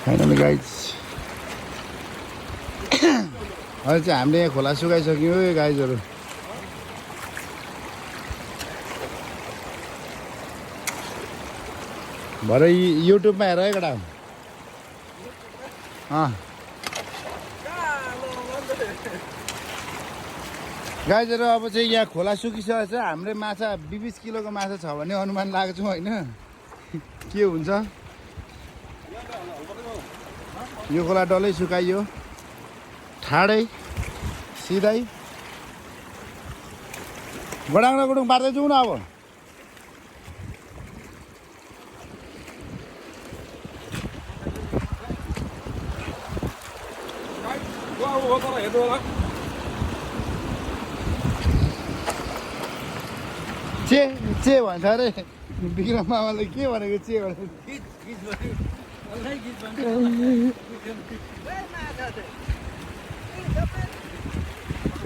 Finally guys अहिले चाहिँ हामीले यहाँ खोला सुकाइसक्यौँ है गाइजहरू। भरे युट्युबमा हेर है केटा। गाइजहरू अब चाहिँ यहाँ खोला सुकिसकेको छ। हामीले माछा 20 किलोको माछा छ भन्ने अनुमान लागेको छौँ होइन। के हुन्छ यो खोला डल्लै सुकाइयो ठाडै सिधै गडाङ र गुडुङ पार्दै जाउँ न अब। चे भन्छ अरे विक्रम मामाले के भनेको चे भनेको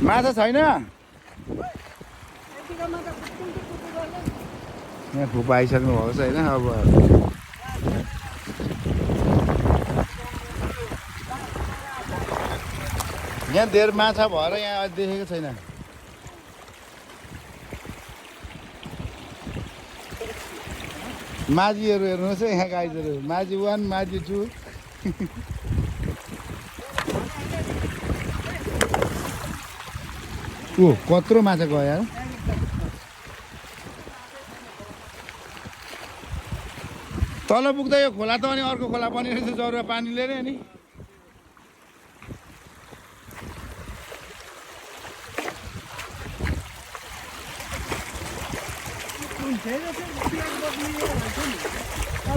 माछा छैन यहाँ फुपा आइसक्नु भएको छ होइन। अब यहाँ धेर माछा भएर यहाँ अहिले देखेको छैन। माझीहरू हेर्नुहोस् है यहाँ गाइजहरू। माझी 1 माझी 2 ओ कत्रो माछा गयो यार। तल पुग्दा यो खोला त अनि अर्को खोला बनिरहेछ जरुवा पानीले नै अनि।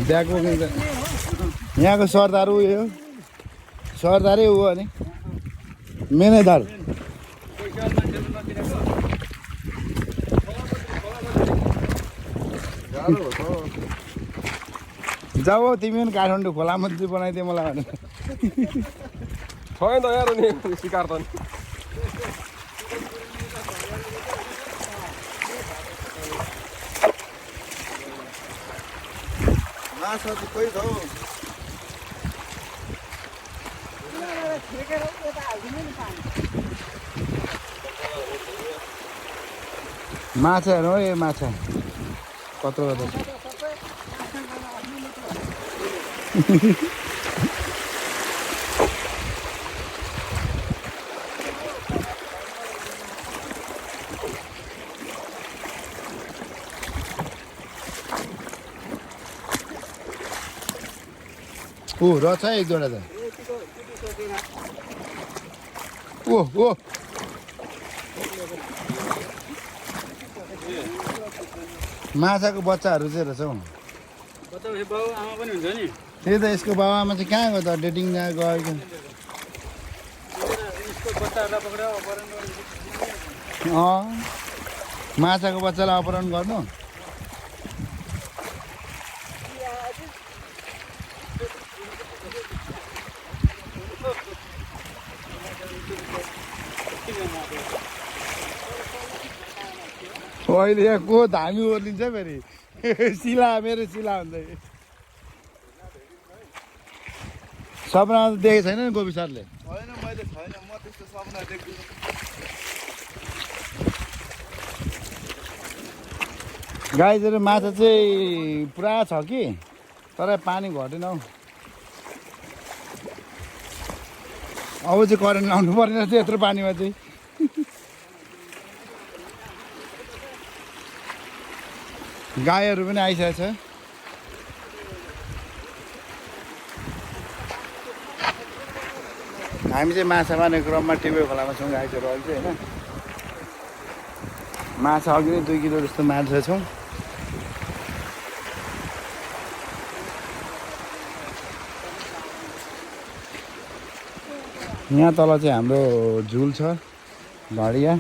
ब्याग बोकिन्छ यहाँको सरदार ऊ यो सरदारै ऊ अनि म्यानेजर। जाऊ तिमी पनि काठमाडौँ खोला मन्त्री बनाइदिए मलाई भने छैन त यार नि सिकार त माछा चाहिँ कोही छ हौ। माछा हेर्नु है माछा कत्रो कत्रो छ। ओ रहेछ एक जोडा त। ओ ओ माछाको बच्चाहरू चाहिँ रहेछ हौ। त्यही त यसको बाबुआमा चाहिँ कहाँ गयो त डेटिङ गयो। माछाको बच्चालाई अपहरण गर्नु। अहिले यहाँ को धामी ओर्लिन्छ फेरि सिला मेरो सिला हुन्छ। सपना देखेको छैन नि गोपी सरले। होइन मैले छैन म त्यस्तो सपना देख्दिनँ। गाइजहरू माछा चाहिँ पुरा छ कि तर पानी घटेन हौ। अब चाहिँ करेन्ट लाउनु पर्ने रहेछ यत्रो पानीमा चाहिँ। गाईहरू पनि आइसकेको छ। हामी चाहिँ माछा मार्ने क्रममा टिबे खोलामा छौँ गाईहरू अहिले चाहिँ होइन। माछा अघि नै 2 किलो जस्तो माछा छौँ। यहाँ तल चाहिँ हाम्रो झुल छ घडिया।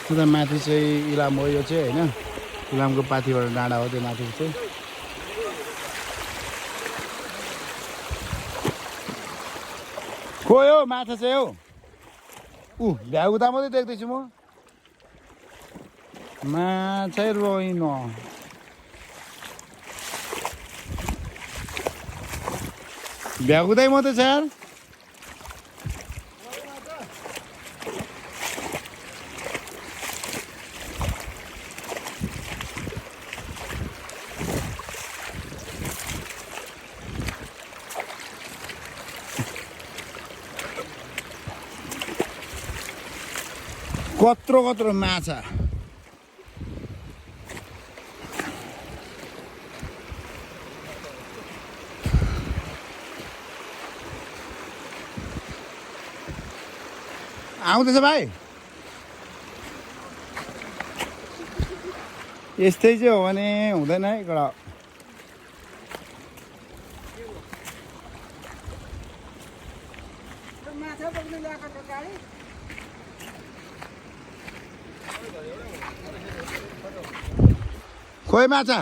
उता माथि चाहिँ इलाम हो यो चाहिँ होइन। इलामको पाथिबाट डाँडा हो त्यो माथि चाहिँ। खोयो माछा चाहिँ हौ। भ्याउता मात्रै देख्दैछु म। माछै रोइन भ्याउँदै मात्रै छ यार कत्रो कत्रो माछा आउँदैछ भाइ यस्तै चाहिँ हो भने हुँदैन है कडा खोइ माछा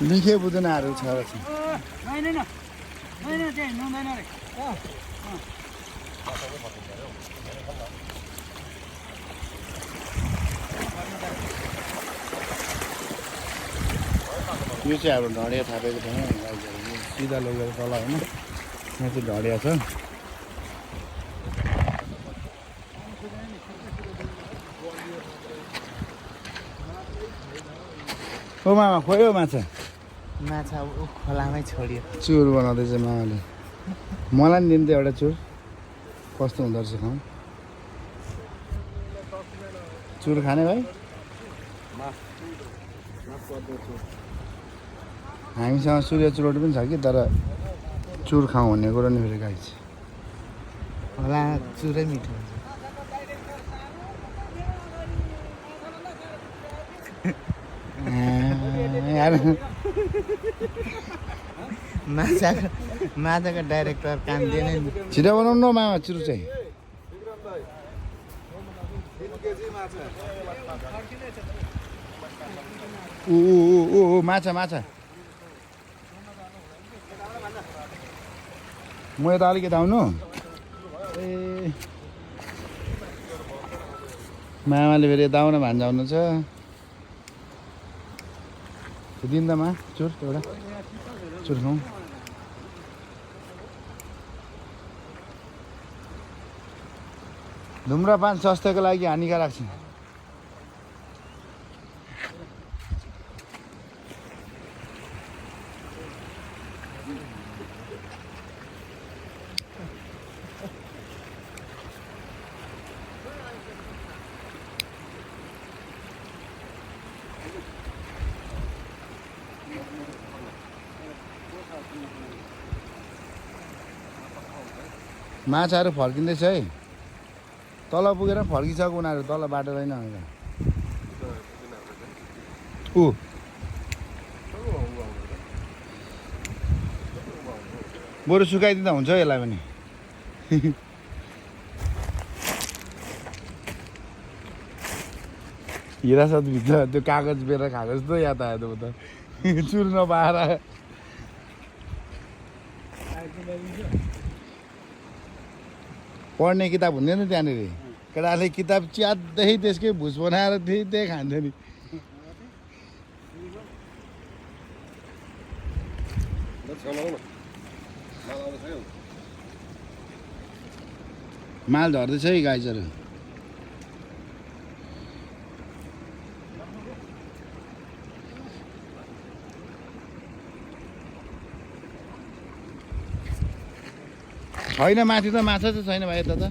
लिखे बुदुनाहरू छ यो चाहिँ हाम्रो ढडिया थापेको छैन सिधा लगेर तल होइन यहाँ चाहिँ ढडिया छ ओ मामा खोइ हो माछा माछा खोलामै छोडियो चुर बनाउँदैछ मामाले मलाई नि दिन्थ्यो एउटा चुर कस्तो हुँदो रहेछ खाउँ चुर खाने भाइ हामीसँग सूर्य चुरोट पनि छ कि तर चुर खाउँ भन्ने कुरो नि फेरि गाई छ खोला चुरै मिठो हुन्छ यार माछाको डाइरेक्टर काम दिएन नि छिटो बनाउनु न मामा चुर चाहिँ ऊ माछा माछा म यता अलिकति आउनु ए मामाले फेरि यता आउन भान्जाउनु छ दिन्दामा चुर एउटा चुर खाउँ धुम्रपान स्वास्थ्यको लागि हानिकारक छ माछाहरू फर्किँदैछ है तल पुगेर फर्किसक्यो उनीहरू तल बाटो छैन ऊ बरु सुकाइदिँदा हुन्छ यसलाई पनि हिरासतभित्र त्यो कागज बेर खाएको जस्तो यातायात हो त चुर नपाएर पढ्ने किताब हुन्थ्यो नि त्यहाँनिर केटाले किताब च्यात्दै त्यसकै भुस बनाएर त्यही खान्थ्यो नि माल झर्दैछ है गाईचहरू छैन माथि त माछा चाहिँ छैन भाइ यता त